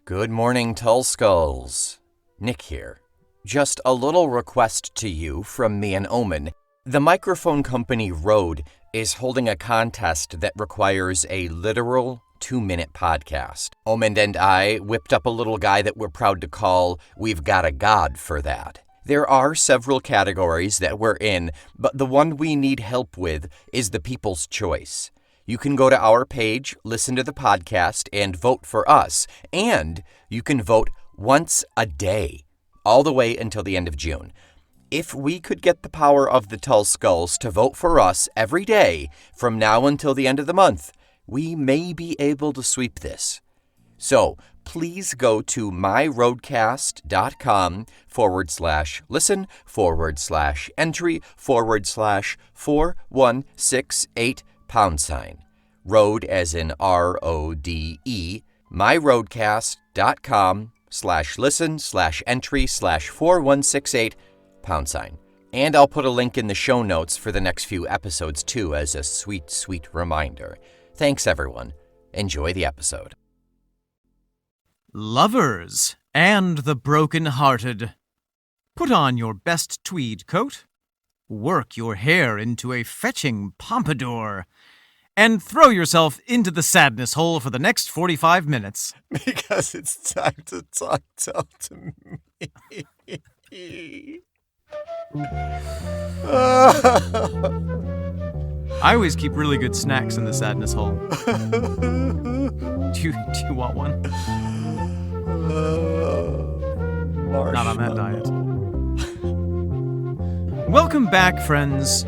Good morning, Tull Skulls. Nick here. Just a little request to you from me and Omen. The microphone company Rode is holding a contest that requires a literal 2-minute podcast. Omen and I whipped up a little guy that we're proud to call We've Got a God for that. There are several categories that we're in, but the one we need help with is the People's Choice. You can go to our page, listen to the podcast, and vote for us. And you can vote once a day, all the way until the end of June. If we could get the power of the Tull Skulls to vote for us every day from now until the end of the month, we may be able to sweep this. So please go to myroadcast.com/listen/entry/4168 #. Road as in RODE, myroadcast.com/listen/entry/4168 #. And I'll put a link in the show notes for the next few episodes too as a sweet, sweet reminder. Thanks everyone. Enjoy the episode. Lovers and the broken-hearted. Put on your best tweed coat, work your hair into a fetching pompadour, and throw yourself into the sadness hole for the next 45 minutes. Because it's time to talk to me. I always keep really good snacks in the sadness hole. Do you want one? Not on that diet. Welcome back, friends,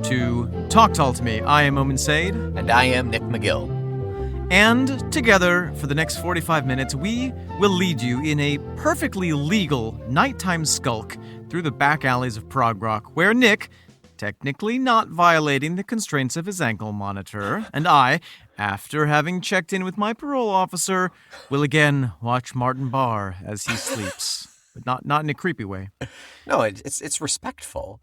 to Talk Tull to Me. I am Omen Sade. And I am Nick McGill. And together, for the next 45 minutes, we will lead you in a perfectly legal nighttime skulk through the back alleys of prog rock, where Nick, technically not violating the constraints of his ankle monitor, and I, after having checked in with my parole officer, will again watch Martin Barr as he sleeps. But not in a creepy way. No, it's respectful.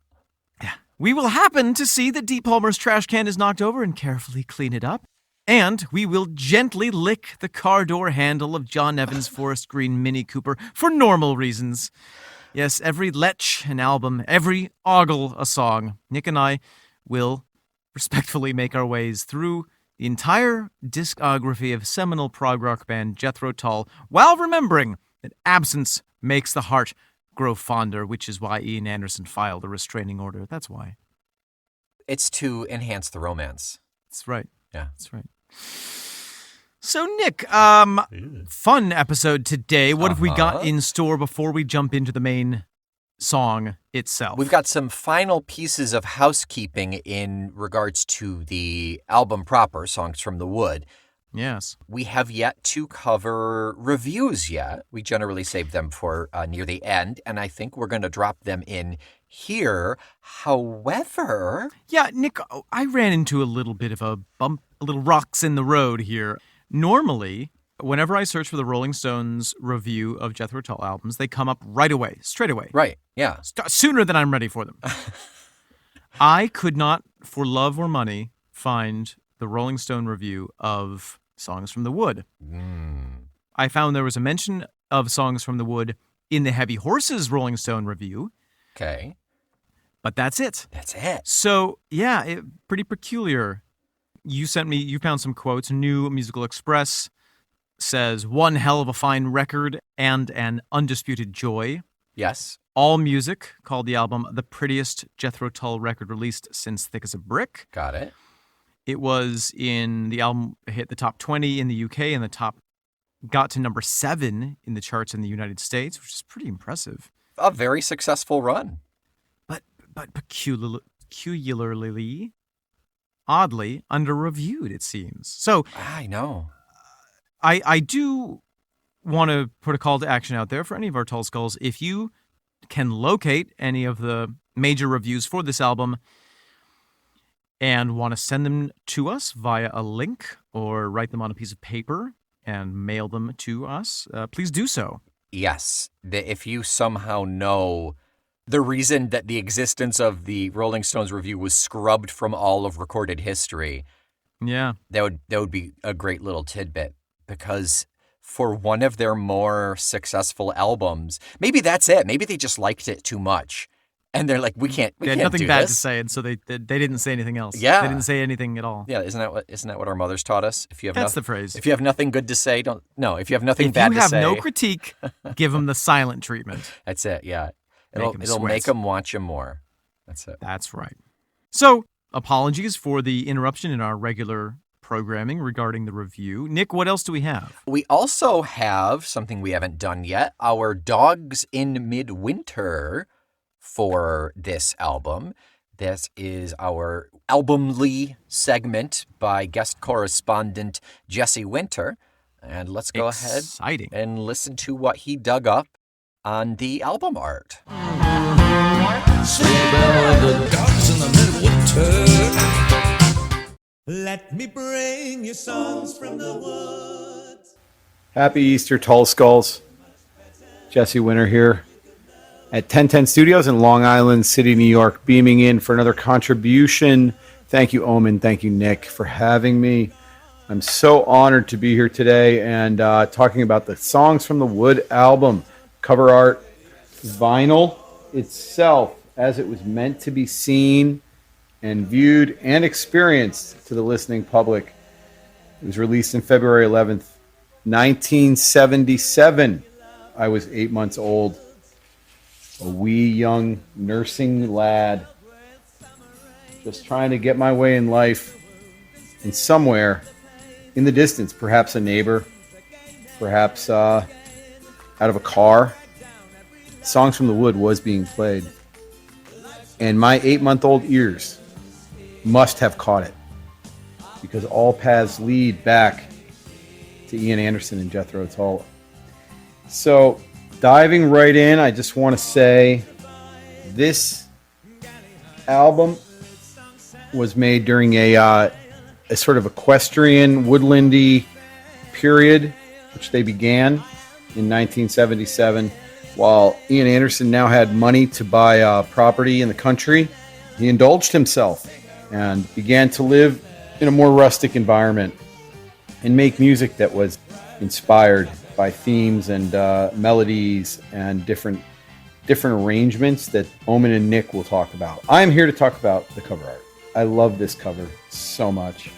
Yeah. We will happen to see that Dee Palmer's trash can is knocked over and carefully clean it up. And we will gently lick the car door handle of John Evans' Forest Green Mini Cooper for normal reasons. Yes, every Lech an album, every ogle a song. Nick and I will respectfully make our ways through the entire discography of seminal prog rock band Jethro Tull, while remembering that absence makes the heart grow fonder, which is why Ian Anderson filed a restraining order. That's why. It's to enhance the romance. That's right. Yeah. That's right. So, Nick, fun episode today. What have we got in store before we jump into the main song itself? We've got some final pieces of housekeeping in regards to the album proper, Songs from the Wood. Yes. We have yet to cover reviews yet. We generally save them for near the end, and I think we're going to drop them in here. However... Yeah, Nick, I ran into a little bit of a bump, a little rocks in the road here. Normally, whenever I search for the Rolling Stones review of Jethro Tull albums, they come up right away, straight away. Right, yeah. Sooner than I'm ready for them. I could not, for love or money, find the Rolling Stone review of Songs from the Wood. I found there was a mention of Songs from the Wood in the Heavy Horses Rolling Stone review. Okay. But that's it. That's it. So, yeah, pretty peculiar. You found some quotes. New Musical Express says, one hell of a fine record and an undisputed joy. Yes. All Music called the album the prettiest Jethro Tull record released since Thick as a Brick. Got it. It was the album hit the top 20 in the UK and got to number 7 in the charts in the United States, which is pretty impressive. A very successful run. But peculiarly, oddly, under-reviewed, it seems. So I know. I do want to put a call to action out there for any of our Tull Skulls. If you can locate any of the major reviews for this album and want to send them to us via a link or write them on a piece of paper and mail them to us, please do so. Yes. If you somehow know the reason that the existence of the Rolling Stones review was scrubbed from all of recorded history, yeah, that would be a great little tidbit, because for one of their more successful albums. Maybe that's it. Maybe they just liked it too much. And they're like, we can't They had do nothing bad this. to say, and so they didn't say anything else. Yeah. They didn't say anything at all. Yeah, isn't that what our mothers taught us? If you have That's the phrase. If you have nothing good to say, don't. No, if you have nothing If bad you to have say, no critique, give them the silent treatment. that's it. Yeah, Make 'em it'll sweat. make them watch you more. That's it. That's right. So, apologies for the interruption in our regular programming regarding the review. Nick, what else do we have? We also have something we haven't done yet, our Dogs in Midwinter for this album. This is our Albumly segment by guest correspondent Jesse Winter. And let's go ahead and listen to what he dug up on the album art. The dogs in the midwinter. Let me bring you songs from the woods. Happy Easter, Tull Skulls. Jesse Winter here at 1010 Studios in Long Island City, New York, beaming in for another contribution. Thank you, Omen. Thank you, Nick, for having me. I'm so honored to be here today and talking about the Songs from the Wood album. Cover art, vinyl itself, as it was meant to be seen and viewed and experienced to the listening public. It was released in February 11th, 1977. I was 8 months old, a wee young nursing lad, just trying to get my way in life. And somewhere in the distance, perhaps a neighbor, perhaps out of a car, Songs from the Wood was being played. And my 8-month-old ears must have caught it, because all paths lead back to Ian Anderson and Jethro Tull. So, diving right in, I just want to say this album was made during a sort of equestrian, woodlandy period, which they began in 1977. While Ian Anderson now had money to buy property in the country, he indulged himself and began to live in a more rustic environment and make music that was inspired by themes and melodies and different arrangements that Omen and Nick will talk about. I'm here to talk about the cover art. I love this cover so much.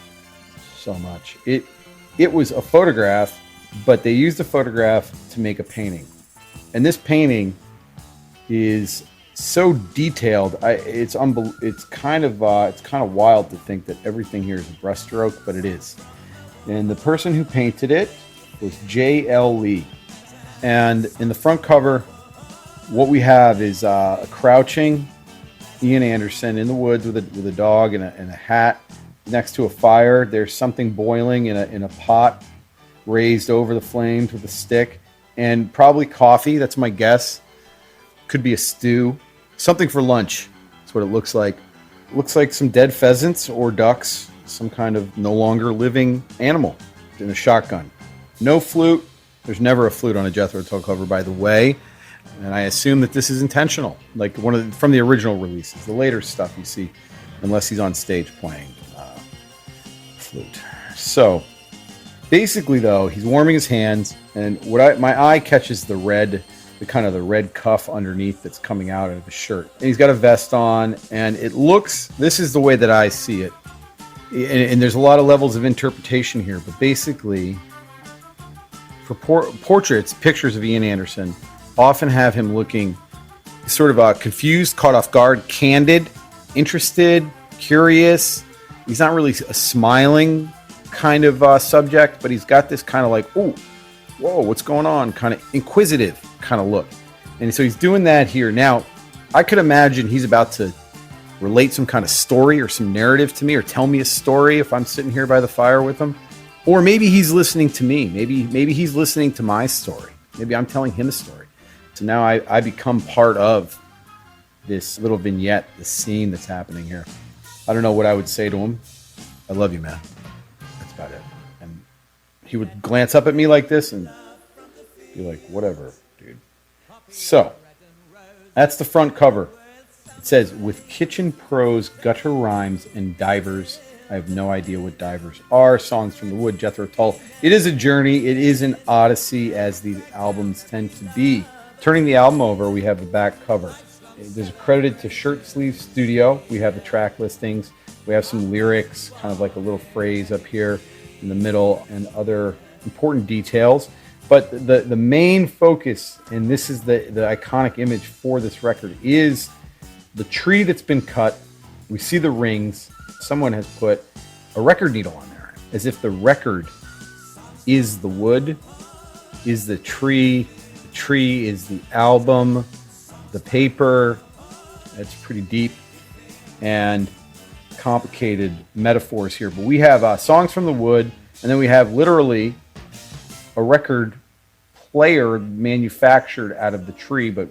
It was a photograph, but they used the photograph to make a painting. And this painting is so detailed. It's kind of wild to think that everything here is a brushstroke, but it is. And the person who painted it was J.L. Lee. And in the front cover, what we have is a crouching Ian Anderson in the woods with a dog and a hat next to a fire. There's something boiling in a pot raised over the flames with a stick. And probably coffee, that's my guess. Could be a stew. Something for lunch. That's what it looks like. It looks like some dead pheasants or ducks. Some kind of no longer living animal in a shotgun. No flute. There's never a flute on a Jethro Tull cover, by the way. And I assume that this is intentional. Like from the original releases. The later stuff you see, unless he's on stage playing flute. So, basically, though, he's warming his hands, and my eye catches the red cuff underneath that's coming out of his shirt. And he's got a vest on, and this is the way that I see it. And there's a lot of levels of interpretation here, but basically, for portraits, pictures of Ian Anderson often have him looking sort of confused, caught off guard, candid, interested, curious. He's not really a smiling kind of subject, but he's got this kind of like, oh, whoa, what's going on? Kind of inquisitive kind of look. And so he's doing that here. Now, I could imagine he's about to relate some kind of story or some narrative to me, or tell me a story if I'm sitting here by the fire with him. Or maybe he's listening to me. Maybe he's listening to my story. Maybe I'm telling him a story. So now I become part of this little vignette, this scene that's happening here. I don't know what I would say to him. I love you, man. That's about it. And he would glance up at me like this and be like, whatever, dude. So, that's the front cover. It says, with kitchen prose, gutter rhymes, and divers I have no idea what divers are. Songs from the Wood, Jethro Tull. It is a journey. It is an odyssey, as these albums tend to be. Turning the album over, we have the back cover. There's accredited to Shirt Sleeve Studio. We have the track listings. We have some lyrics, kind of like a little phrase up here in the middle, and other important details. But the main focus, and this is the iconic image for this record, is the tree that's been cut. We see the rings. Someone has put a record needle on there, as if the record is the wood, is the tree is the album, the paper. That's pretty deep and complicated metaphors here. But we have songs from the wood, and then we have literally a record player manufactured out of the tree, but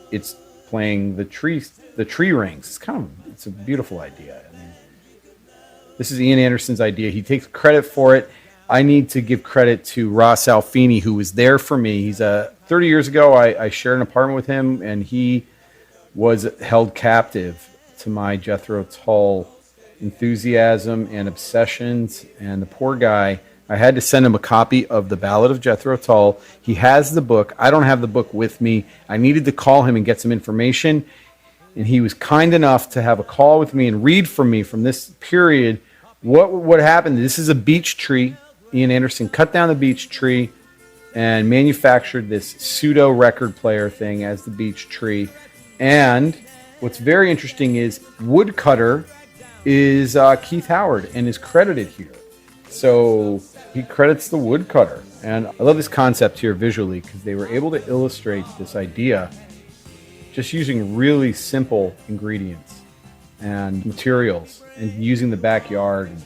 it's playing the tree rings. It's a beautiful idea. I mean, this is Ian Anderson's idea. He takes credit for it. I need to give credit to Ross Alfini, who was there for me. He's 30 years ago, I shared an apartment with him, and he was held captive to my Jethro Tull enthusiasm and obsessions. And the poor guy, I had to send him a copy of the Ballad of Jethro Tull. He has the book. I don't have the book with me. I needed to call him and get some information. And he was kind enough to have a call with me and read from me from this period what happened. This is a beech tree. Ian Anderson cut down the beech tree and manufactured this pseudo record player thing as the beech tree. And what's very interesting is woodcutter is Keith Howard and is credited here. So he credits the woodcutter. And I love this concept here visually, because they were able to illustrate this idea just using really simple ingredients and materials, and using the backyard, and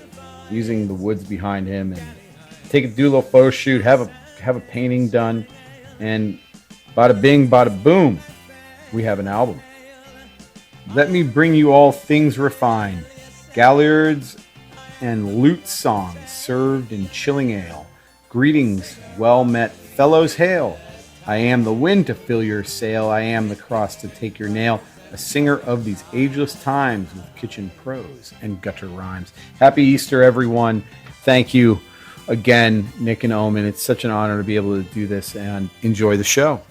using the woods behind him, and do a little photo shoot, have a painting done, and bada bing, bada boom, we have an album. Let me bring you all things refined, galliards and lute songs served in chilling ale. Greetings, well met fellows, hail. I am the wind to fill your sail. I am the cross to take your nail. A singer of these ageless times with kitchen prose and gutter rhymes. Happy Easter, everyone. Thank you again, Nick and Omen. It's such an honor to be able to do this, and enjoy the show.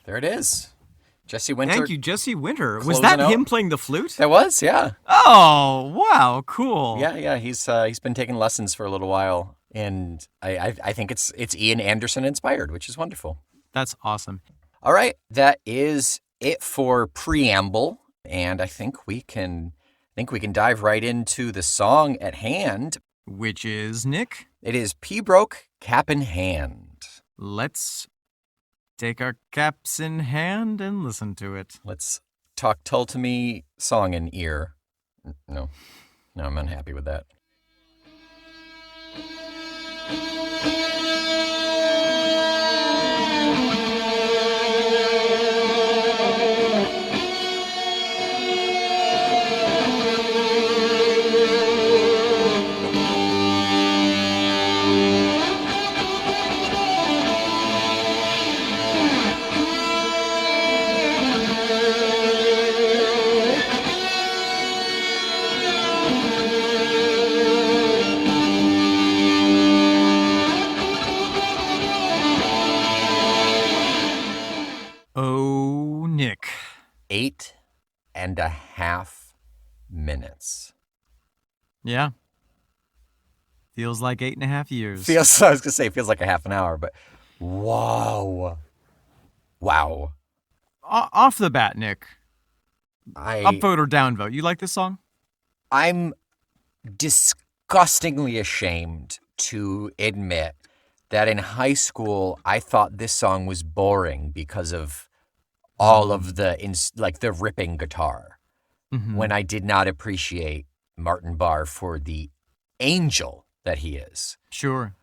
There it is. Jesse Winter. Thank you, Jesse Winter. Was Closing that out. him playing the flute? That was, yeah. Oh, wow, cool. Yeah. He's been taking lessons for a little while, and I think it's Ian Anderson inspired, which is wonderful. That's awesome. All right, that is it for preamble, and I think we can dive right into the song at hand. Which is, Nick? It is Pibroch, Cap in Hand. Let's take our caps in hand and listen to it. Let's talk Tull to me song in ear. No, I'm unhappy with that. Oh, Nick. 8.5 minutes. Yeah. Feels like 8.5 years. I was going to say, it feels like a half an hour, but wow. Off the bat, Nick. Upvote Upvote or downvote? You like this song? I'm disgustingly ashamed to admit that in high school, I thought this song was boring because of all of the ripping guitar, when I did not appreciate Martin Barre for the angel that he is. Sure.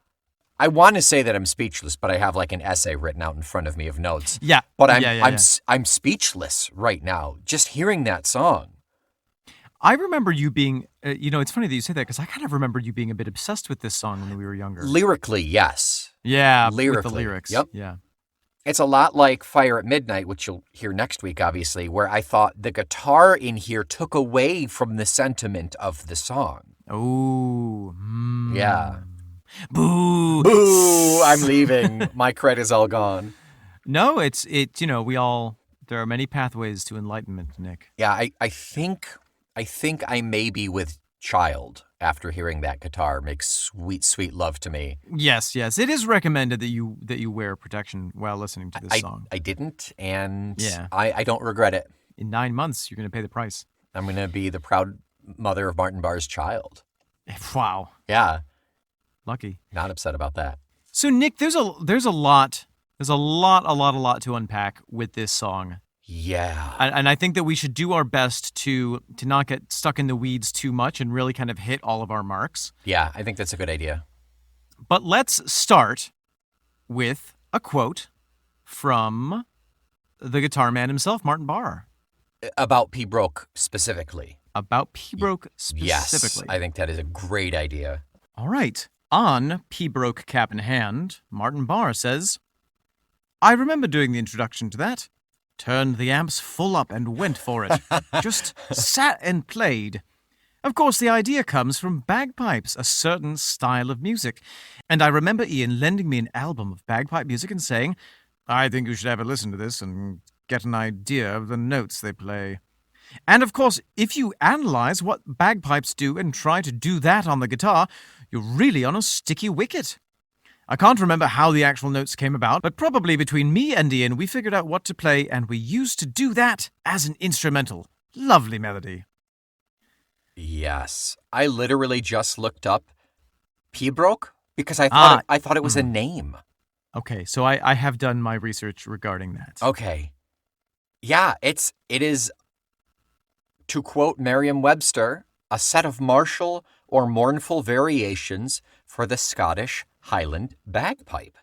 I want to say that I'm speechless, but I have like an essay written out in front of me of notes. Yeah. But I'm speechless right now, just hearing that song. I remember you being, it's funny that you say that because I kind of remember you being a bit obsessed with this song when we were younger. Lyrically, yes. Yeah, Lyrically. with the lyrics. Yep. Yeah. It's a lot like Fire at Midnight, which you'll hear next week, obviously, where I thought the guitar in here took away from the sentiment of the song. Oh. Yeah. Boo. Boo! I'm leaving. My cred is all gone. No, there are many pathways to enlightenment, Nick. Yeah, I think I may be with child after hearing that guitar make sweet, sweet love to me. Yes. It is recommended that you wear protection while listening to this song. I didn't, and Yeah. I don't regret it. In 9 months, you're going to pay the price. I'm going to be the proud mother of Martin Barr's child. Wow. Yeah, Lucky. not upset about that. So, Nick, there's a lot to unpack with this song. Yeah. And I think that we should do our best to not get stuck in the weeds too much and really kind of hit all of our marks. Yeah, I think that's a good idea. But let's start with a quote from the guitar man himself, Martin Barr. About Pibroch specifically. About Pibroch specifically. Yes, I think that is a great idea. All right. On Pibroch cap in hand, Martin Barr says, I remember doing the introduction to that. Turned the amps full up and went for it. Just sat and played. Of course, the idea comes from bagpipes, a certain style of music. And I remember Ian lending me an album of bagpipe music and saying, I think you should have a listen to this and get an idea of the notes they play. And of course, if you analyze what bagpipes do and try to do that on the guitar, you're really on a sticky wicket. I can't remember how the actual notes came about, but probably between me and Ian, we figured out what to play, and we used to do that as an instrumental. Lovely melody. Yes. I literally just looked up Pibroch because I thought it was a name. Okay, so I have done my research regarding that. Okay. Yeah, it is, to quote Merriam-Webster, a set of martial or mournful variations for the Scottish Highland bagpipe.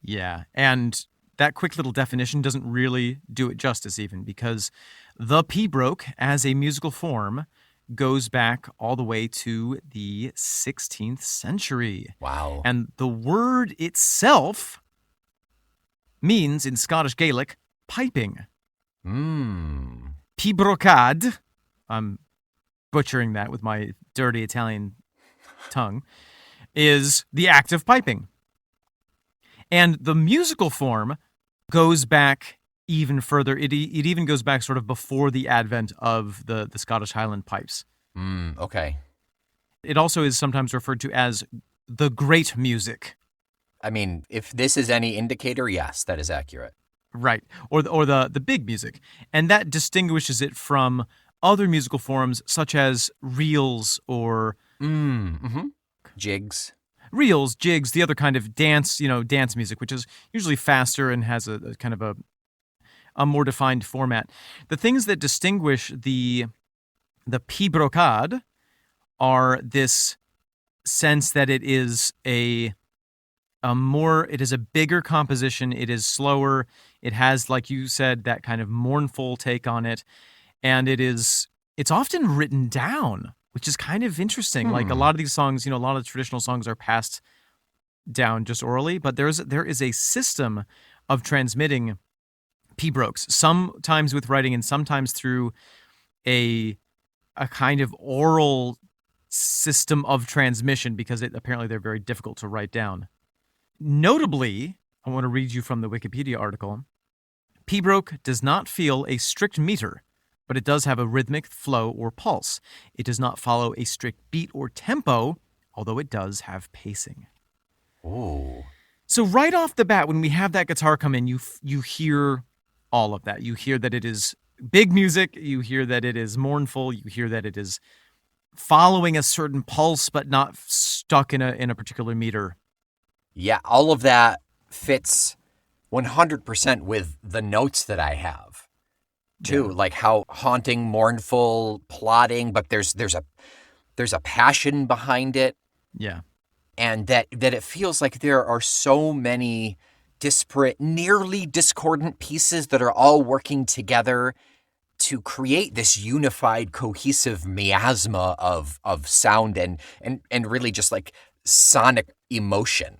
Yeah, and that quick little definition doesn't really do it justice even, because the Pibroch as a musical form goes back all the way to the 16th century. Wow. And the word itself means, in Scottish Gaelic, piping. Pibrochad, I'm butchering that with my dirty Italian tongue, is the act of piping. And the musical form goes back even further. It even goes back sort of before the advent of the Scottish Highland pipes. Okay. It also is sometimes referred to as the great music. I mean, if this is any indicator, yes, that is accurate. Right. Or the big music. And that distinguishes it from other musical forms such as reels or Jigs. Reels, jigs, the other kind of dance music, which is usually faster and has a kind of a more defined format. The things that distinguish the Pibrochad are this sense that it is it is a bigger composition, it is slower, it has, like you said, that kind of mournful take on it, and it's often written down, which is kind of interesting. Like a lot of these songs, a lot of the traditional songs are passed down just orally, but there is a system of transmitting Pibrochs, sometimes with writing and sometimes through a kind of oral system of transmission, because apparently they're very difficult to write down. Notably, I want to read you from the Wikipedia article. Pibroch does not feel a strict meter, but it does have a rhythmic flow or pulse. It does not follow a strict beat or tempo, although it does have pacing. Ooh. So right off the bat, when we have that guitar come in, you hear all of that. You hear that it is big music. You hear that it is mournful. You hear that it is following a certain pulse, but not stuck in a particular meter. Yeah, all of that fits 100% with the notes that I have, too. Yeah. Like how haunting, mournful, plotting, but there's a passion behind it. Yeah. And that it feels like there are so many disparate, nearly discordant pieces that are all working together to create this unified, cohesive miasma of sound and really just like sonic emotion.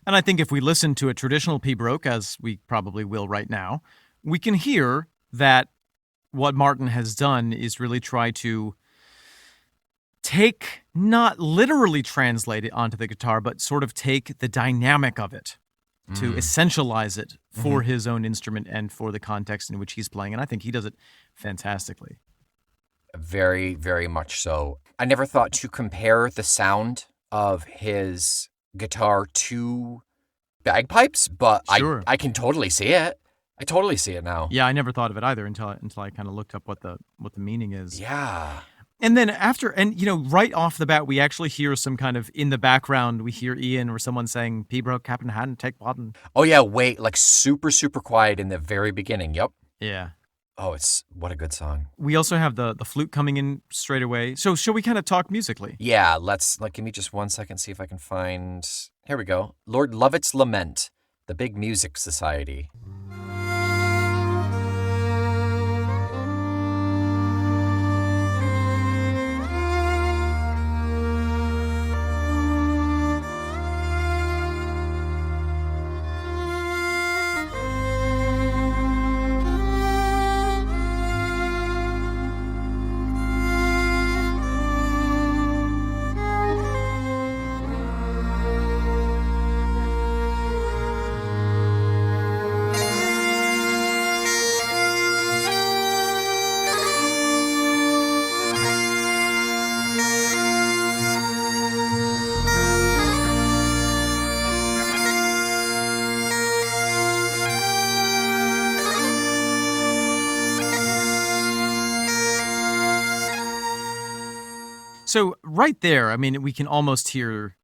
And I think if we listen to a traditional Pibroch, as we probably will right now, we can hear that what Martin has done is really try to take, not literally translate it onto the guitar, but sort of take the dynamic of it to essentialize it for his own instrument and for the context in which he's playing. And I think he does it fantastically. Very, very much so. I never thought to compare the sound of his guitar to bagpipes, but Sure. I can totally see it. I totally see it now. Yeah, I never thought of it either until I kind of looked up what the meaning is. Yeah. And then right off the bat, we actually hear some kind of, in the background, we hear Ian or someone saying, Pibroch, Captain Hatton, take bottom. Oh, yeah, wait, like super, super quiet in the very beginning. Yep. Yeah. Oh, what a good song. We also have the flute coming in straight away. So shall we kind of talk musically? Yeah, give me just 1 second, see if I can find, here we go. Lord Lovat's Lament, the Big Music Society. So right there, I mean, we can almost hear,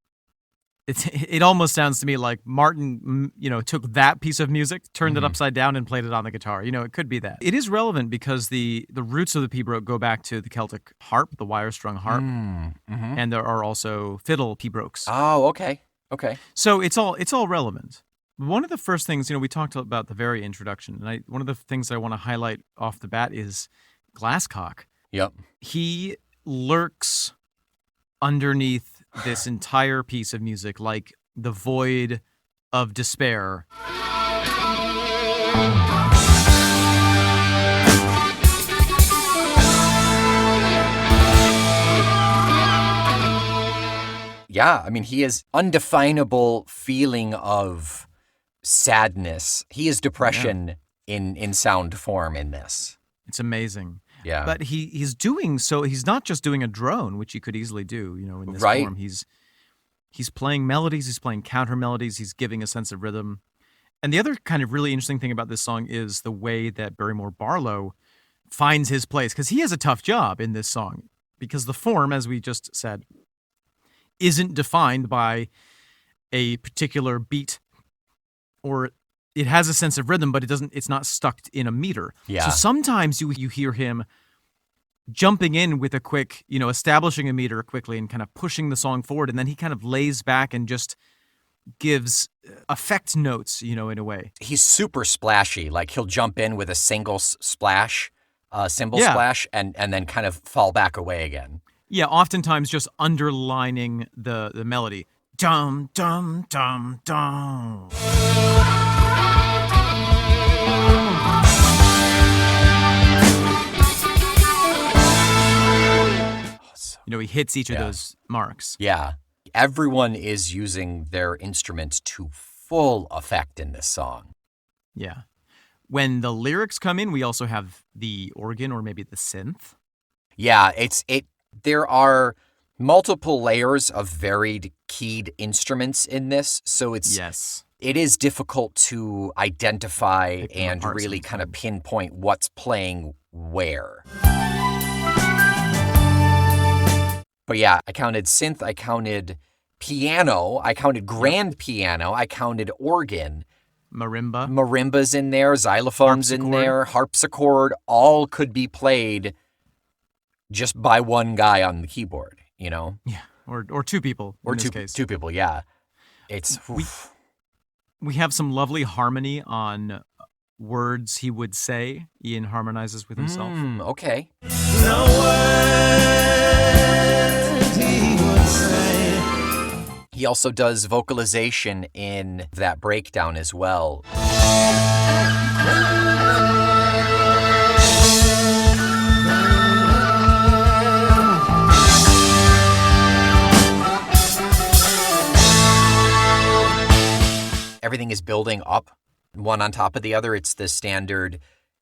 it almost sounds to me like Martin, took that piece of music, turned it upside down and played it on the guitar. It could be that. It is relevant because the roots of the Pibroch go back to the Celtic harp, the wire-strung harp, and there are also fiddle Pibrochs. Oh, okay. Okay. So it's all relevant. One of the first things, we talked about the very introduction, and one of the things that I want to highlight off the bat is Glasscock. Yep. He lurks underneath this entire piece of music like the void of despair. Yeah, I mean, he is undefinable feeling of sadness. He is depression in sound form in this. It's amazing. Yeah. But he's doing so. He's not just doing a drone, which he could easily do, in this Right. form. He's playing melodies. He's playing counter melodies. He's giving a sense of rhythm. And the other kind of really interesting thing about this song is the way that Barrymore Barlow finds his place, because he has a tough job in this song, because the form, as we just said, isn't defined by a particular beat, or it has a sense of rhythm, but it's not stuck in a meter. Yeah. So sometimes you hear him jumping in with a quick, establishing a meter quickly and kind of pushing the song forward, and then he kind of lays back and just gives effect notes, in a way. He's super splashy. Like he'll jump in with a single splash, cymbal Yeah. splash, and then kind of fall back away again. Yeah, oftentimes just underlining the melody. Dum, dum, dum, dum. He hits each of those marks. Yeah. Everyone is using their instrument to full effect in this song. Yeah. When the lyrics come in, we also have the organ or maybe the synth. Yeah, there are multiple layers of varied keyed instruments in this, so it is difficult to identify and really kind of pinpoint what's playing where. But yeah, I counted synth, I counted piano, I counted grand piano, I counted organ. Marimba's in there, xylophone's in there, harpsichord, all could be played just by one guy on the keyboard, Yeah, or two people or in this case. Two people, yeah. It's we have some lovely harmony on words he would say. Ian harmonizes with himself. Okay. The words he would say. He also does vocalization in that breakdown as well. Everything is building up, one on top of the other. It's the standard.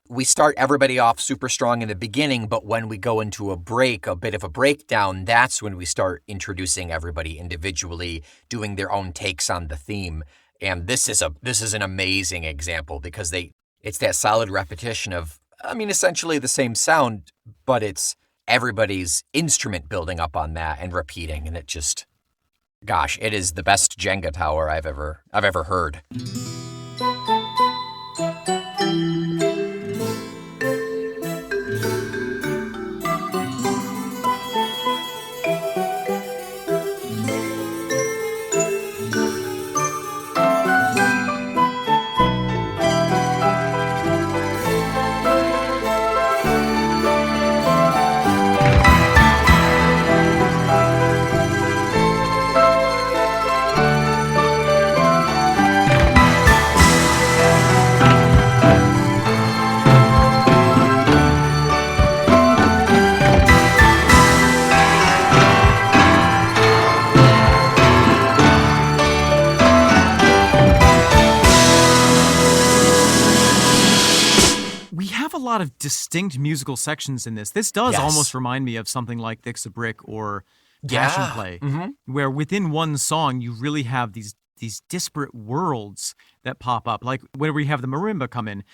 We start everybody off super strong in the beginning, but when we go into a break, a bit of a breakdown, that's when we start introducing everybody individually, doing their own takes on the theme. And this is an amazing example because it's that solid repetition of, essentially the same sound, but it's everybody's instrument building up on that and repeating, and it just, gosh, it is the best Jenga tower I've ever heard. Of distinct musical sections in this. This does almost remind me of something like Thick's a Brick or Passion Play, where within one song you really have these disparate worlds that pop up, like where we have the marimba come in,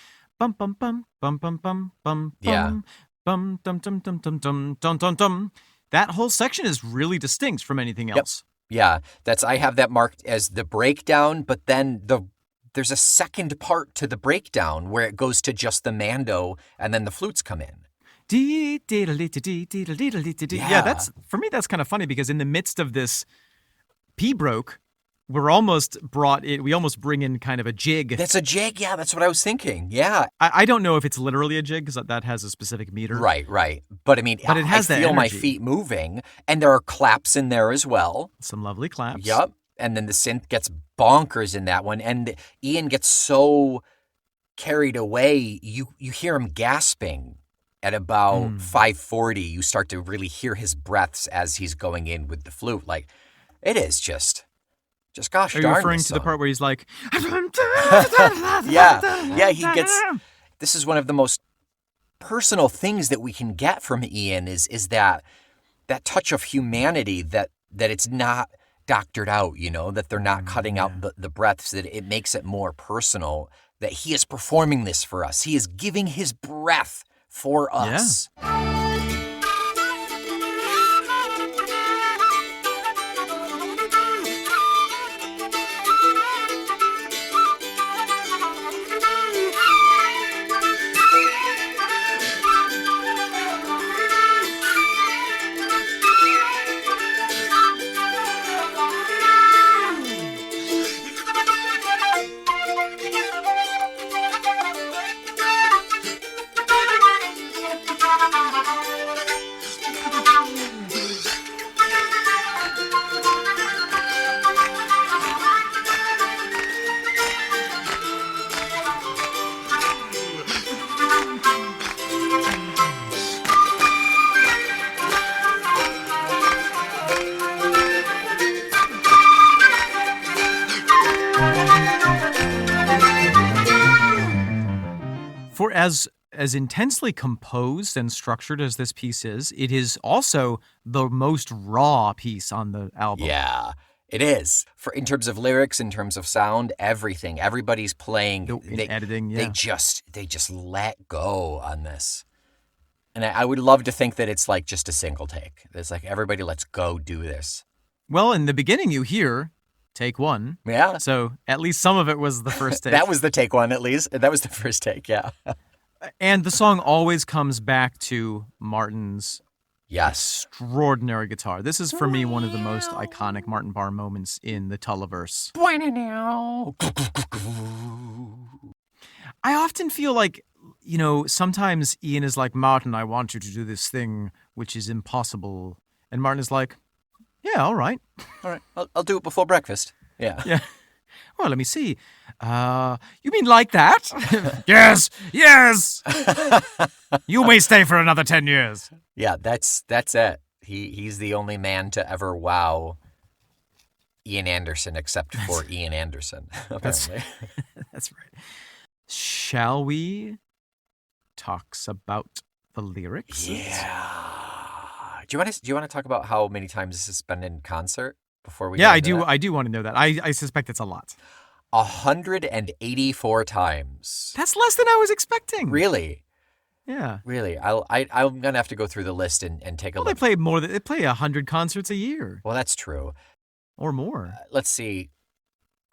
bum bum bum bum bum bum bum bum bum dum dum dum dum dum dum dum dum. That whole section is really distinct from anything else. Yeah, I have that marked as the breakdown, but then there's a second part to the breakdown where it goes to just the mando and then the flutes come in. Yeah, that's, for me, that's kind of funny because in the midst of this Pibroch, we almost bring in kind of a jig. That's a jig, yeah, that's what I was thinking, yeah. I don't know if it's literally a jig because that has a specific meter. Right. But it has I feel my feet moving, and there are claps in there as well. Some lovely claps. Yep. And then the synth gets bonkers in that one. And Ian gets so carried away, you hear him gasping at about 540. You start to really hear his breaths as he's going in with the flute. Like, it is just gosh darn. Are you referring to the part where he's like... yeah, he gets... This is one of the most personal things that we can get from Ian is that touch of humanity that it's not doctored out, that they're not cutting out the breaths, that it makes it more personal, that he is performing this for us. He is giving his breath for us. Yeah. As intensely composed and structured as this piece is, it is also the most raw piece on the album. Yeah, it is. In terms of lyrics, in terms of sound, everything. Everybody's playing. Editing, yeah. They just let go on this. And I would love to think that it's like just a single take. It's like, everybody, let's go do this. Well, in the beginning, you hear take one. Yeah. So at least some of it was the first take. That was the take one, at least. That was the first take, yeah. And the song always comes back to Martin's extraordinary guitar. This is, for me, one of the most iconic Martin Barre moments in the Tulliverse. I often feel like, sometimes Ian is like, Martin, I want you to do this thing which is impossible. And Martin is like, yeah, all right. All right, I'll do it before breakfast. Yeah. Yeah. Well, let me see. You mean like that? Yes. You may stay for another 10 years. Yeah, that's it. He's the only man to ever wow Ian Anderson, except for Ian Anderson, apparently. That's right. Shall we talk about the lyrics? Yeah. Do you want to talk about how many times this has been in concert before we? Yeah, get I into do. that? I do want to know that. I suspect it's a lot. 184 times. That's less than I was expecting. Really? Yeah. Really? I'm gonna have to go through the list and take a Well, look. they play 100 concerts a year Well, that's true. or more. Let's see.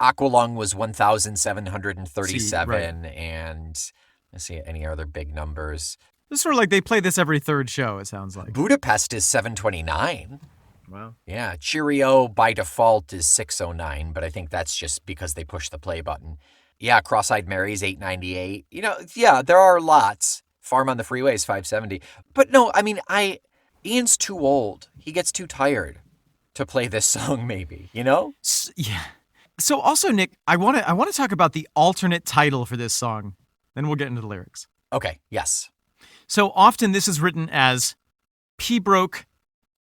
Aqualung was 1,737, See, right. and let's see any other big numbers. It's sort of like they play this every third show, it sounds like. Budapest is 729. Wow. Yeah, Cheerio by default is 609, but I think that's just because they push the play button. Yeah, Cross-Eyed Mary's 898. Yeah, there are lots. Farm on the Freeway is 570. But no, I mean, Ian's too old. He gets too tired to play this song, maybe, Yeah. So also, Nick, I want to talk about the alternate title for this song. Then we'll get into the lyrics. Okay, yes. So often this is written as Pibroch,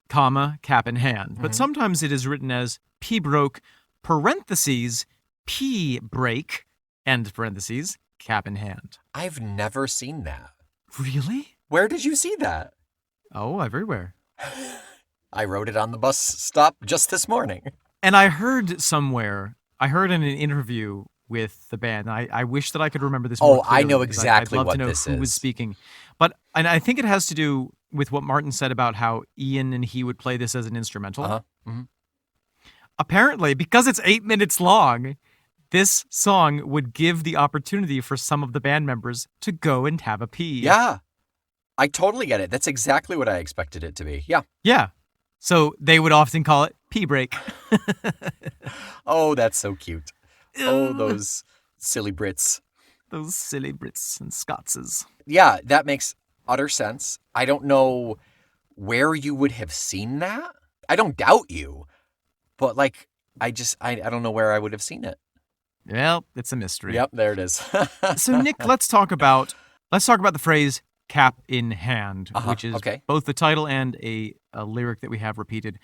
cap in hand. But sometimes it is written as Pibroch, parentheses, P-break, end parentheses, cap in hand. I've never seen that. Really? Where did you see that? Oh, everywhere. I wrote it on the bus stop just this morning. And I heard in an interview with the band, I wish that I could remember this more I know clearly, exactly I'd love what to know this who was is. speaking. And I think it has to do with what Martin said about how Ian and he would play this as an instrumental. Uh-huh. Mm-hmm. Apparently, because it's 8 minutes long, this song would give the opportunity for some of the band members to go and have a pee. Yeah, I totally get it. That's exactly what I expected it to be. Yeah. Yeah. So they would often call it pee break. Oh, that's so cute. Oh, those silly Brits. Those silly Brits and Scottses. Yeah, that makes utter sense. I don't know where you would have seen that. I don't doubt you, but I don't know where I would have seen it. Well, it's a mystery. Yep, there it is. So Nick, let's talk about the phrase cap in hand, which is both the title and a lyric that we have repeated.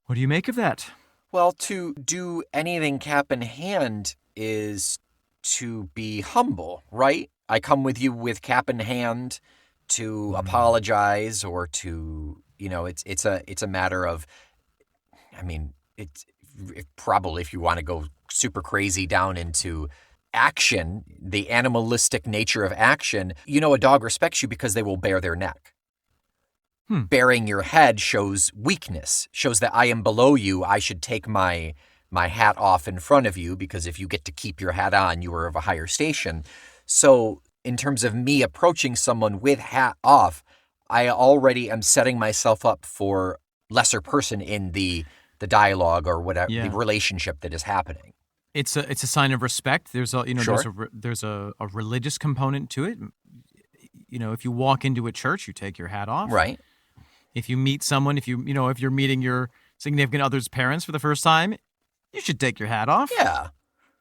What do you make of that? Well, to do anything cap in hand is to be humble, right? I come with you with cap in hand to apologize or to, it's a matter of, I mean, it's probably, if you want to go super crazy down into action, the animalistic nature of action, a dog respects you because they will bare their neck. Baring your head shows weakness, shows that I am below you. I should take my hat off in front of you because if you get to keep your hat on, you are of a higher station. So in terms of me approaching someone with hat off, I already am setting myself up for lesser person in the dialogue or whatever, the relationship that is happening. It's a sign of respect. There's there's a religious component to it. If you walk into a church, you take your hat off. Right. If you meet someone, if you're meeting your significant other's parents for the first time, you should take your hat off. Yeah.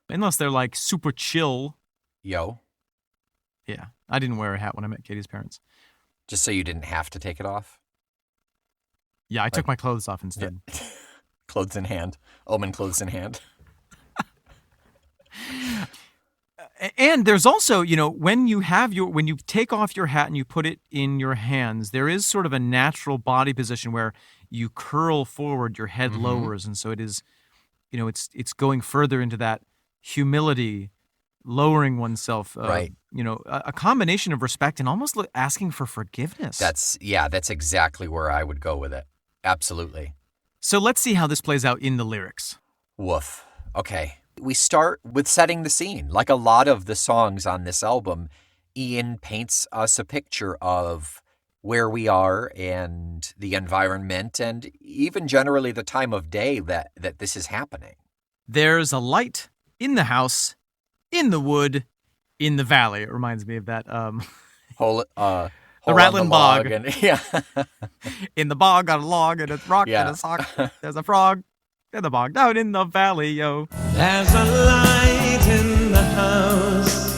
Unless they're like super chill. Yo. Yeah. I didn't wear a hat when I met Katie's parents. Just so you didn't have to take it off? Yeah, I took my clothes off instead. Yeah. Clothes in hand. Omen clothes in hand. And there's also, when you take off your hat and you put it in your hands, there is sort of a natural body position where you curl forward, your head lowers, and so it is, it's going further into that humility, lowering oneself. Right. A combination of respect and almost asking for forgiveness. That's exactly where I would go with it. Absolutely. So let's see how this plays out in the lyrics. Woof. Okay. We start with setting the scene. Like a lot of the songs on this album, Ian paints us a picture of where we are and the environment and even generally the time of day that this is happening. There's a light in the house, in the wood, in the valley. It reminds me of that. Hole The on Rattling Bog. log and- yeah. In the bog on a log and a rock Yeah. and a sock. There's a frog in the bog down in the valley, yo. There's a light in the house,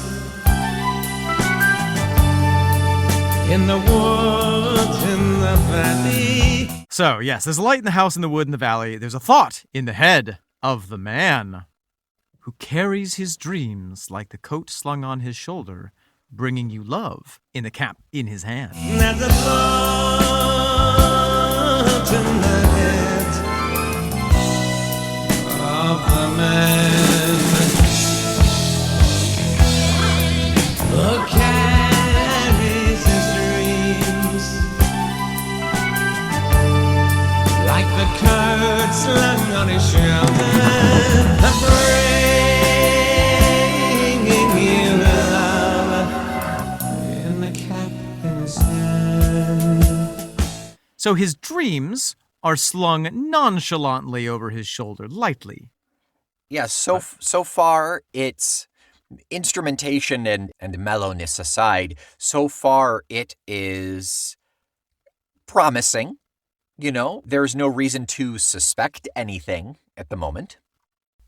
in the woods, in the valley. So, yes, there's a light in the house, in the wood, in the valley. There's a thought in the head of the man who carries his dreams like the coat slung on his shoulder, bringing you love in the cap in his hand. There's a thought in the head of the man who carries his dreams like the coat slung on his shoulder, bringing you love in the cap in his hand. So his dreams are slung nonchalantly over his shoulder, lightly. Yeah, so far, it's instrumentation and mellowness aside, so far it is promising. You know, there's no reason to suspect anything at the moment.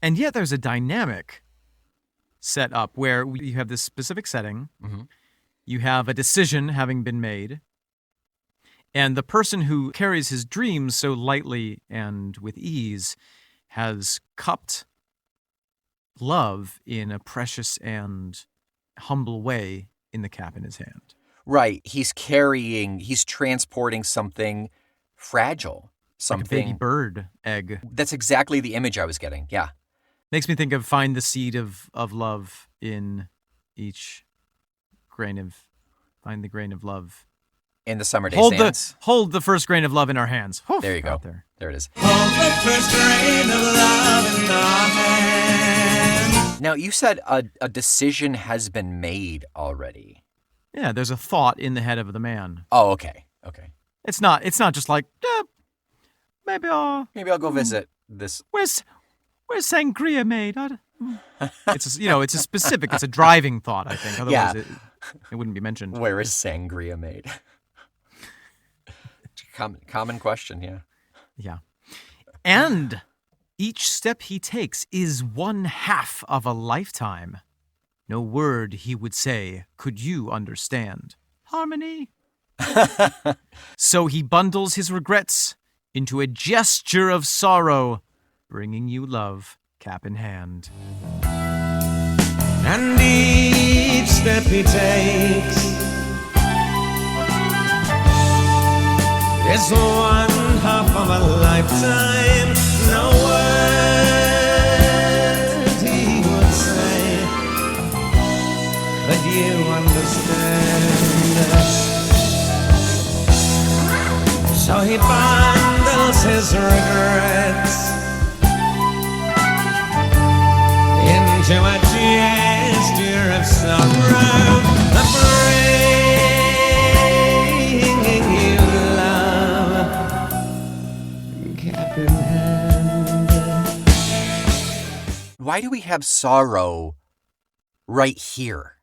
And yet there's a dynamic set up where you have this specific setting, Mhm. you have a decision having been made, and the person who carries his dreams so lightly and with ease has cupped love in a precious and humble way in the cap in his hand. Right, he's transporting something fragile, Like a baby something. bird egg. That's exactly the image I was getting, yeah. Makes me think of find the seed of love in each find the grain of love. In the summer day Hold sands. the first grain of love in our hands. Whew, There you go. out there. There it is. Hold the first grain of love in our hand. Now, you said a decision has been made already. Yeah, there's a thought in the head of the man. Oh, okay. Okay. It's not just like maybe Maybe I'll go visit this. where's sangria made? It's a specific. It's a driving thought, I think. Otherwise, Yeah. it wouldn't be mentioned. Where is sangria made? Common question, yeah. Yeah, and each step he takes is one half of a lifetime. No word he would say could you understand. Harmony. So he bundles his regrets into a gesture of sorrow, bringing you love, cap in hand. And each step he takes is one half of a lifetime. No word he would say, but you understand. So he bundles his regrets into a gesture of sorrow, bringing you love, cap in hand. Why do we have sorrow right here?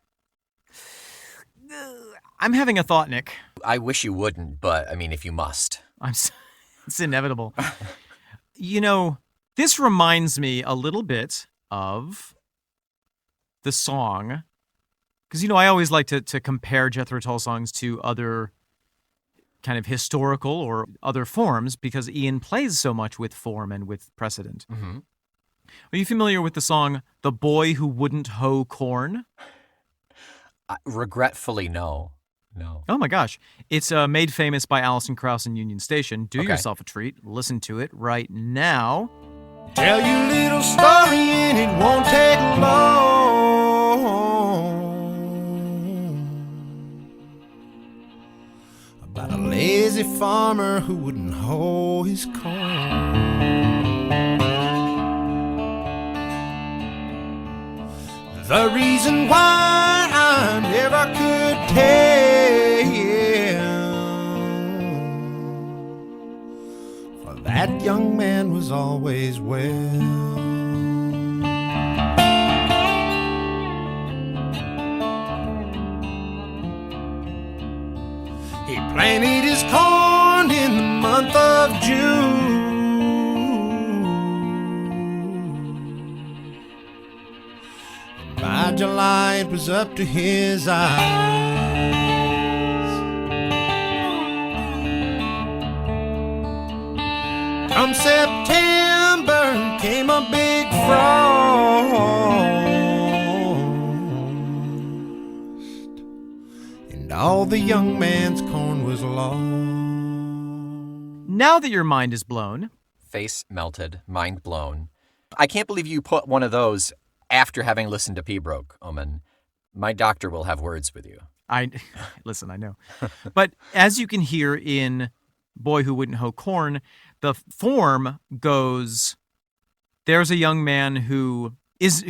I'm having a thought, Nick. I wish you wouldn't, but I mean, if you must. It's inevitable. This reminds me a little bit of the song, because I always like to compare Jethro Tull songs to other kind of historical or other forms, because Ian plays so much with form and with precedent. Mm-hmm. Are you familiar with the song "The Boy Who Wouldn't Hoe Corn"? Regretfully, no. Oh my gosh. It's made famous by Alison, Krauss, and Union Station. Do Okay. yourself a treat. Listen to it right now. Tell you a little story and it won't take long. About a lazy farmer who wouldn't hoe his corn. The reason why I never could tell, for that young man was always well. He planted his corn in the month of June. And by July it was up to his eyes. Come September came a big frost, and all the young man's corn was lost. Now that your mind is blown, Face melted, mind blown. I can't believe you put one of those after having listened to Pibroch, Omen. My doctor will have words with you. Listen, I know. But as you can hear in Boy Who Wouldn't Hoe Corn, the form goes, there's a young man who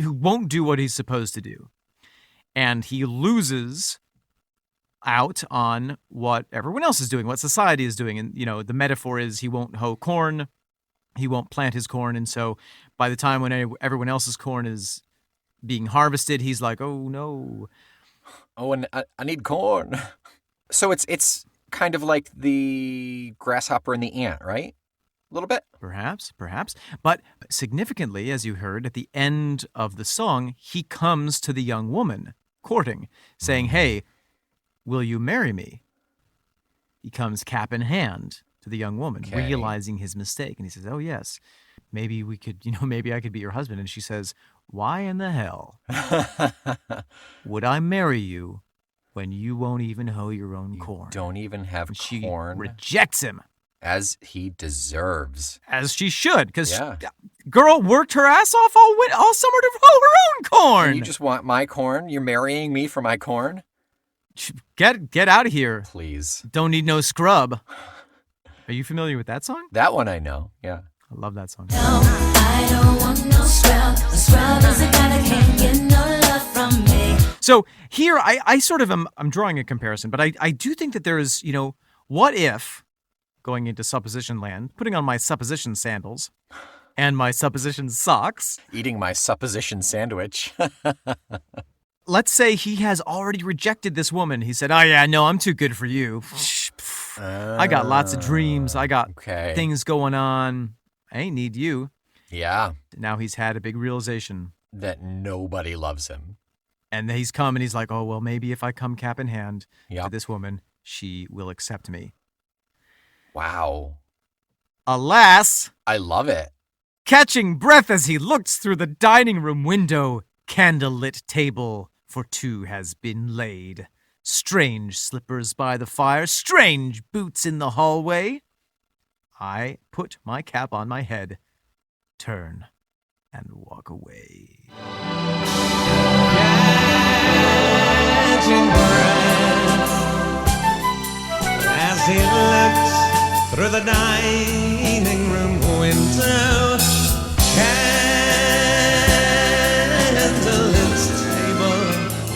won't do what he's supposed to do. And he loses out on what everyone else is doing, what society is doing. And, the metaphor is he won't hoe corn, he won't plant his corn. And so by the time when everyone else's corn is being harvested, he's like, oh, no. Oh, and I need corn. So it's kind of like the grasshopper and the ant, right? A little bit? Perhaps. But significantly, as you heard, at the end of the song, he comes to the young woman, courting, saying, hey, will you marry me? He comes cap in hand to the young woman, realizing his mistake. And he says, oh, yes, maybe we could, maybe I could be your husband. And she says, why in the hell would I marry you when you won't even hoe your own corn? Don't even have And she corn. rejects him. As he deserves. As she should, because girl worked her ass off all summer to hoe her own corn. And you just want my corn? You're marrying me for my corn? Get out of here. Please. Don't need no scrub. Are you familiar with that song? That one I know, yeah. I love that song. No, I don't want no scrub. A scrub is a guy that can't get no love from me. So here, I sort of I'm drawing a comparison, but I do think that there is, what if, going into supposition land, putting on my supposition sandals and my supposition socks. Eating my supposition sandwich. Let's say he has already rejected this woman. He said, oh yeah, no, I'm too good for you. I got lots of dreams. I got things going on. I ain't need you. Yeah. Now he's had a big realization. That nobody loves him. And then he's come and he's like, oh, well, maybe if I come cap in hand Yep. to this woman, she will accept me. Wow. Alas, I love it. catching breath as he looks through the dining room window, candlelit table for two has been laid. Strange slippers by the fire, strange boots in the hallway. I put my cap on my head, turn, and walk away. Catching breath as he looks through the dining room window. Candlelit table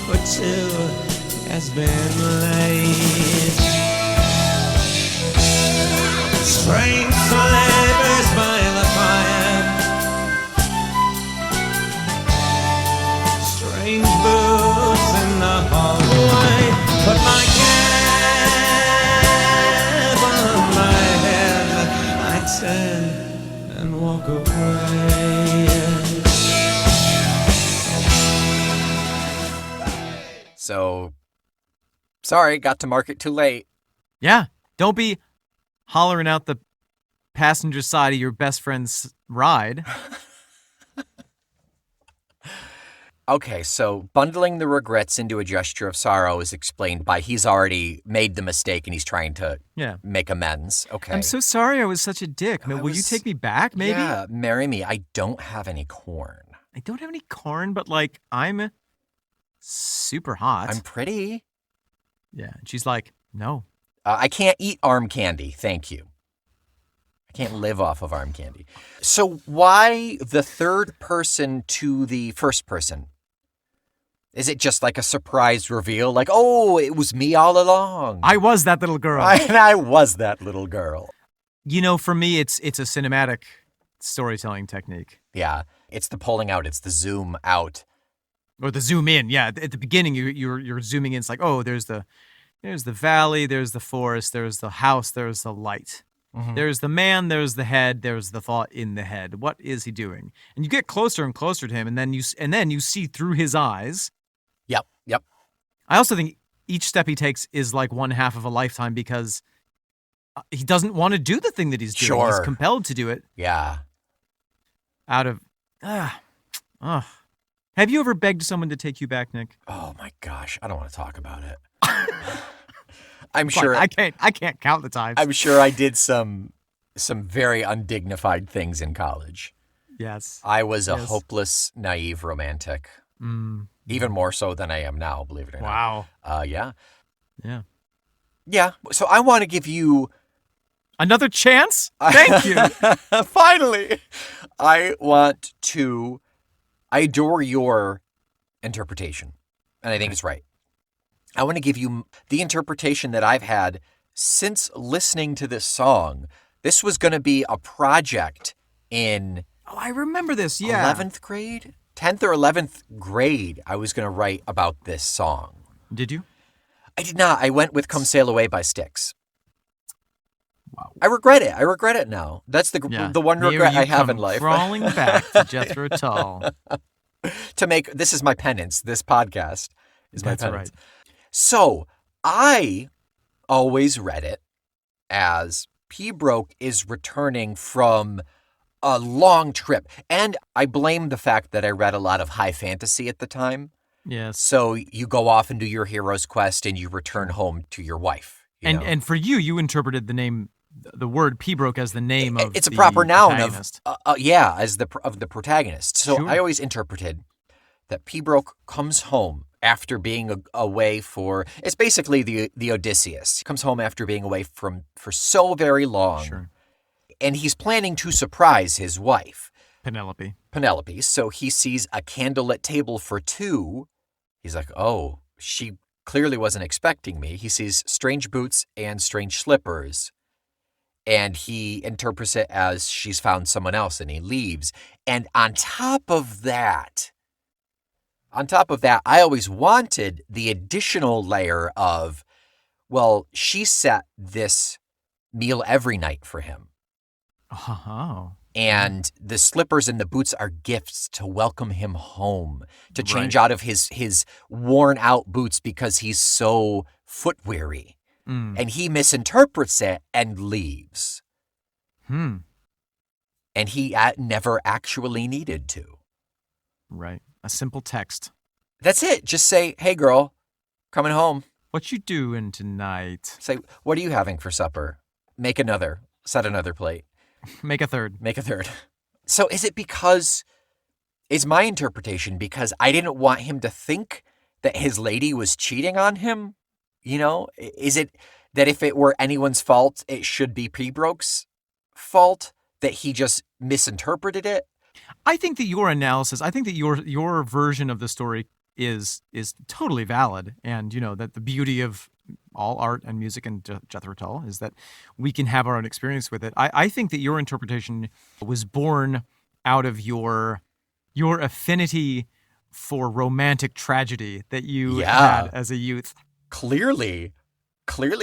for two has been laid. Strange flavors by the fire, strange boots in the hallway. Put my cap on my head, I turn and walk away. So, sorry, got to market too late. Yeah, don't be hollering out the passenger side of your best friend's ride. Okay, so bundling the regrets into a gesture of sorrow is explained by he's already made the mistake and he's trying to make amends. Okay. I'm so sorry I was such a dick. Will you take me back, maybe? Yeah, marry me. I don't have any corn. I don't have any corn, but, I'm super hot. I'm pretty. Yeah, and she's like, no. I can't eat arm candy, thank you. I can't live off of arm candy. So why the third person to the first person? Is it just like a surprise reveal? Like, oh, it was me all along. I was that little girl. I was that little girl. For me, it's a cinematic storytelling technique. Yeah, it's the pulling out. It's the zoom out. Or the zoom in. Yeah, at the beginning, you're zooming in. It's like, oh, there's the There's the valley, there's the forest, there's the house, there's the light. There's the man, there's the head, there's the thought in the head. What is he doing? And you get closer and closer to him, and then you see through his eyes. Yep. I also think each step he takes is like one half of a lifetime because he doesn't want to do the thing that he's doing. Sure. He's compelled to do it Yeah. out of... Have you ever begged someone to take you back, Nick? Oh my gosh, I don't want to talk about it. I'm Fine, sure I can't count the times. I'm sure I did some very undignified things in college. Yes. I was a Yes. hopeless, naive romantic. Even more so than I am now, believe it or Wow. not. Yeah. Yeah. So I want to give you Another chance? Thank you. finally. I adore your interpretation, and I think it's right. I want to give you the interpretation that I've had since listening to this song. This was going to be a project in Oh, I remember this. Yeah. 11th grade? 10th or 11th grade, I was going to write about this song. Did you? I did not. I went with Come Sail Away by Styx. Wow. I regret it. I regret it now. That's the one Here regret you I have come in life. Crawling back to Jethro Tull. This is my penance. This podcast is my That's penance. right. So I always read it as Pibroch is returning from a long trip. And I blame the fact that I read a lot of high fantasy at the time. Yes. So you go off and do your hero's quest and you return home to your wife. You know? And for you interpreted the word Pibroch as the name of it's a the proper noun protagonist. of the protagonist. So Sure. I always interpreted that Pibroch comes home after being away for, it's basically the Odysseus. He comes home after being away for so very long. Sure. And he's planning to surprise his wife, Penelope. So he sees a candlelit table for two. He's like, oh, she clearly wasn't expecting me. He sees strange boots and strange slippers. And he interprets it as she's found someone else, and he leaves. And on top of that, I always wanted the additional layer of, well, she set this meal every night for him. Oh. And the slippers and the boots are gifts to welcome him home, to change Right. out of his worn out boots because he's so foot weary. And he misinterprets it and leaves. And he never actually needed to. Right. A simple text. That's it. Just say, hey, girl, coming home. What you doing tonight? Say, what are you having for supper? Make another. Set another plate. Make a third. Make a third. So is my interpretation because I didn't want him to think that his lady was cheating on him? You know, is it that if it were anyone's fault, it should be Pibroch's fault, that he just misinterpreted it? I think that your analysis, I think that your version of the story is totally valid, and you know that the beauty of all art and music and Jethro Tull is that we can have our own experience with it. I think that your interpretation was born out of your affinity for romantic tragedy that you had as a youth. Clearly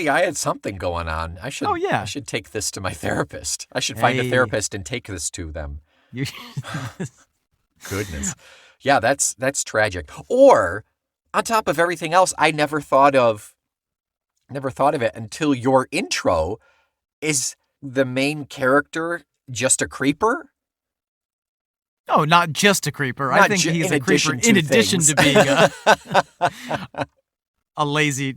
I had something going on. I should take this to my therapist. I should find a therapist and take this to them. Goodness. Yeah, that's tragic. Or on top of everything else, I never thought of it until your intro. Is the main character just a creeper? No, not just a creeper. I think he's a creeper in addition to being a lazy,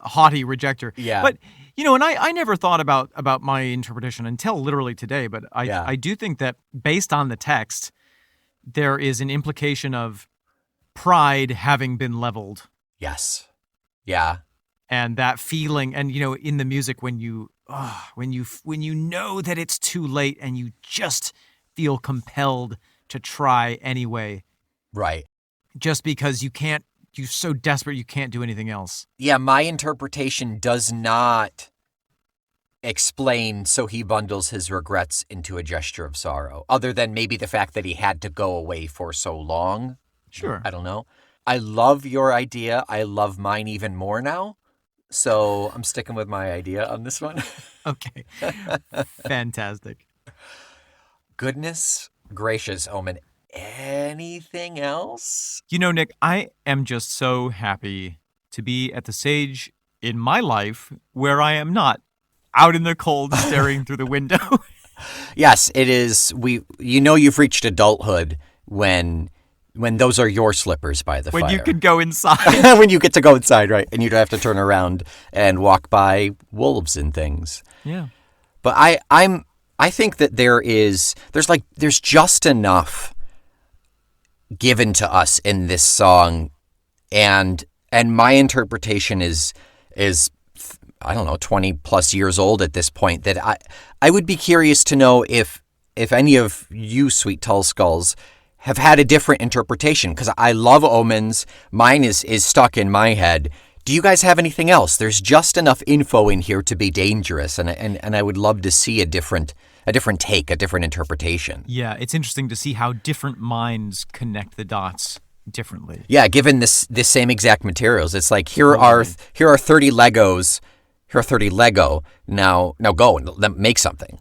haughty rejecter. Yeah. But, and I never thought about my interpretation until literally today, but I do think that based on the text, there is an implication of pride having been leveled. Yes. Yeah. And that feeling, and, in the music when you know that it's too late and you just feel compelled to try anyway. Right. Just because you're so desperate you can't do anything else. Yeah, my interpretation does not explain so he bundles his regrets into a gesture of sorrow, other than maybe the fact that he had to go away for so long. Sure. I don't know. I love your idea. I love mine even more now. So I'm sticking with my idea on this one. Okay. Fantastic. Goodness gracious, Omen. Anything else? You know, Nick, I am just so happy to be at the stage in my life where I am not out in the cold staring through the window. Yes, it is. You've reached adulthood when those are your slippers by the fire. When you can go inside. When you get to go inside, right? And you don't have to turn around and walk by wolves and things. Yeah. But I think that there's just enough given to us in this song, and my interpretation is I don't know, 20 plus years old at this point, that I would be curious to know if any of you sweet Tull skulls have had a different interpretation, because I love Omen's. Mine is stuck in my head. Do you guys have anything else? There's just enough info in here to be dangerous, and I would love to see a different take, a different interpretation. Yeah, it's interesting to see how different minds connect the dots differently. Yeah, given this same exact materials, it's like here are 30 Legos, here are 30 Lego. Now go and make something,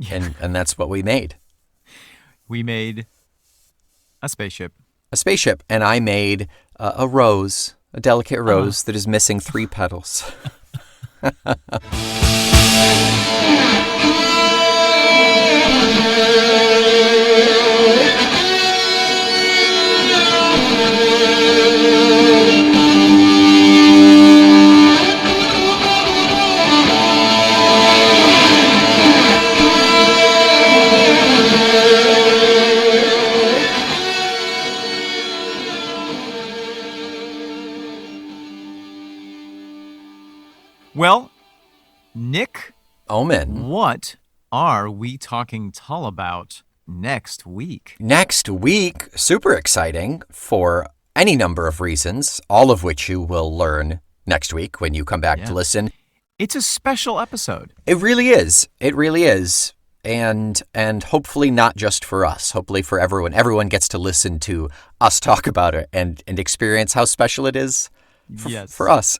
and that's what we made. We made a spaceship. And I made a rose, a delicate rose that is missing 3 petals. Well, Nick, Omen. what are we talking Tull about next week? Next week, super exciting for any number of reasons, all of which you will learn next week when you come back to listen. It's a special episode. It really is. It really is. And hopefully not just for us, hopefully for everyone. Everyone gets to listen to us talk about it and experience how special it is for us.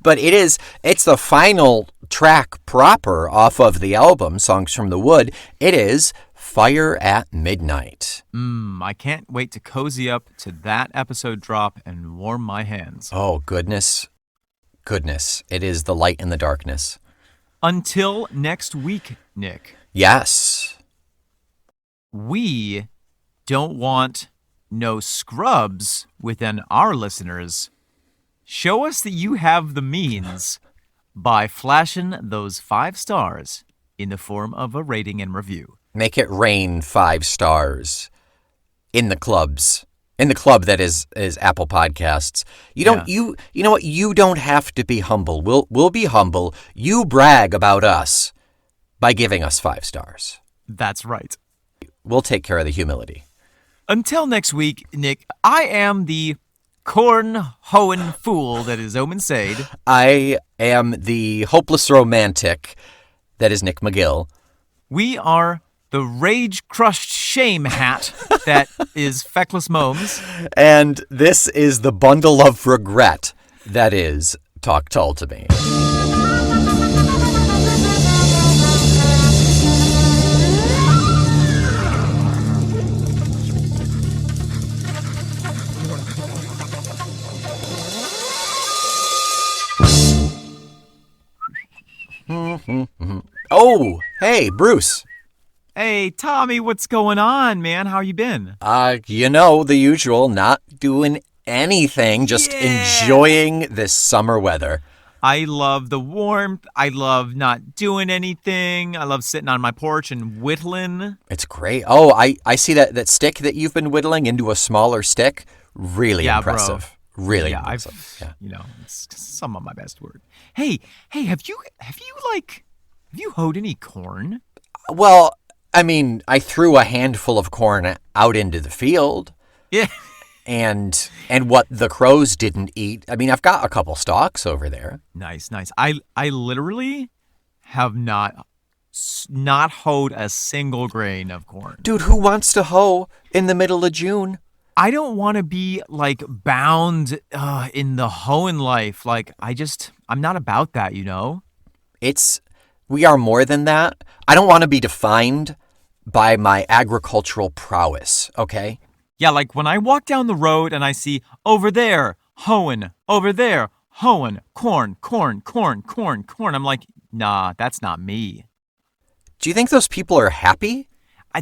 But it's the final track proper off of the album, Songs from the Wood. It is Fire at Midnight. I can't wait to cozy up to that episode drop and warm my hands. Oh, goodness. It is the light in the darkness. Until next week, Nick. Yes. We don't want no scrubs within our listeners. Show us that you have the means by flashing those 5 stars in the form of a rating and review. Make it rain 5 stars in the clubs. In the club that is Apple Podcasts. You know what? You don't have to be humble. We'll be humble. You brag about us by giving us 5 stars. That's right. We'll take care of the humility. Until next week, Nick, I am the corn-hoeing fool that is Omen Sade. I am the hopeless romantic that is Nick McGill. We are the rage-crushed shame hat that is Feckless Momes. And this is the bundle of regret that is Talk Tull to Me. Oh, hey, Bruce. Hey, Tommy, what's going on, man? How you been? The usual, not doing anything, just enjoying this summer weather. I love the warmth. I love not doing anything. I love sitting on my porch and whittling. It's great. Oh, I see that stick that you've been whittling into a smaller stick. Really impressive. Bro. Really impressive. It's some of my best work. Hey, have you hoed any corn? Well, I mean, I threw a handful of corn out into the field. Yeah. And what the crows didn't eat. I mean, I've got a couple stalks over there. Nice. I literally have not hoed a single grain of corn. Dude, who wants to hoe in the middle of June? I don't want to be like bound in the Hoenn life. Like I'm not about that, you know? We are more than that. I don't want to be defined by my agricultural prowess, okay? Yeah, like when I walk down the road and I see over there, Hoenn, over there, Hoenn, corn, corn, corn, corn, corn. I'm like, nah, that's not me. Do you think those people are happy?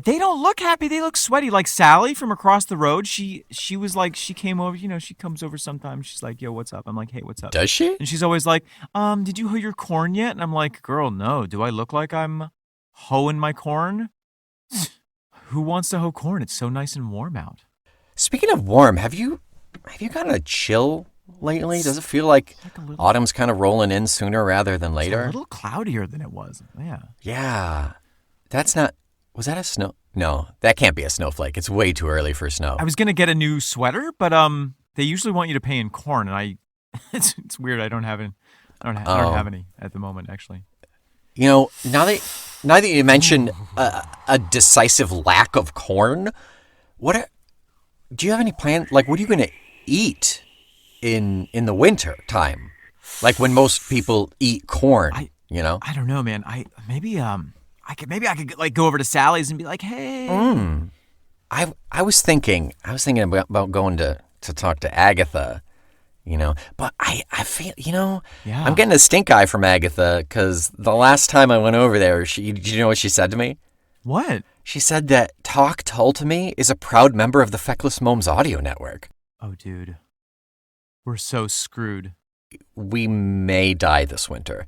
They don't look happy. They look sweaty. Like Sally from across the road, she was like, she came over, you know, she comes over sometimes. She's like, yo, what's up? I'm like, hey, what's up? Does she? And she's always like, did you hoe your corn yet? And I'm like, girl, no. Do I look like I'm hoeing my corn? Who wants to hoe corn? It's so nice and warm out. Speaking of warm, have you gotten a chill lately? Does it feel like autumn's kind of rolling in sooner rather than later? It's a little cloudier than it was. Yeah. Yeah. Was that a snow? No, that can't be a snowflake. It's way too early for snow. I was going to get a new sweater, but they usually want you to pay in corn, and it's weird. I don't have any at the moment, actually. You know, now that you mention a decisive lack of corn, do you have any plan? Like, what are you going to eat in the winter time? Like when most people eat corn, you know? I don't know, man. Maybe I could like go over to Sally's and be like, hey. I was thinking about going to talk to Agatha, you know, but I feel, you know, yeah. I'm getting a stink eye from Agatha because the last time I went over there, did you know what she said to me? What? She said that Talk Tull to me is a proud member of the Feckless Momes audio network. Oh, dude. We're so screwed. We may die this winter.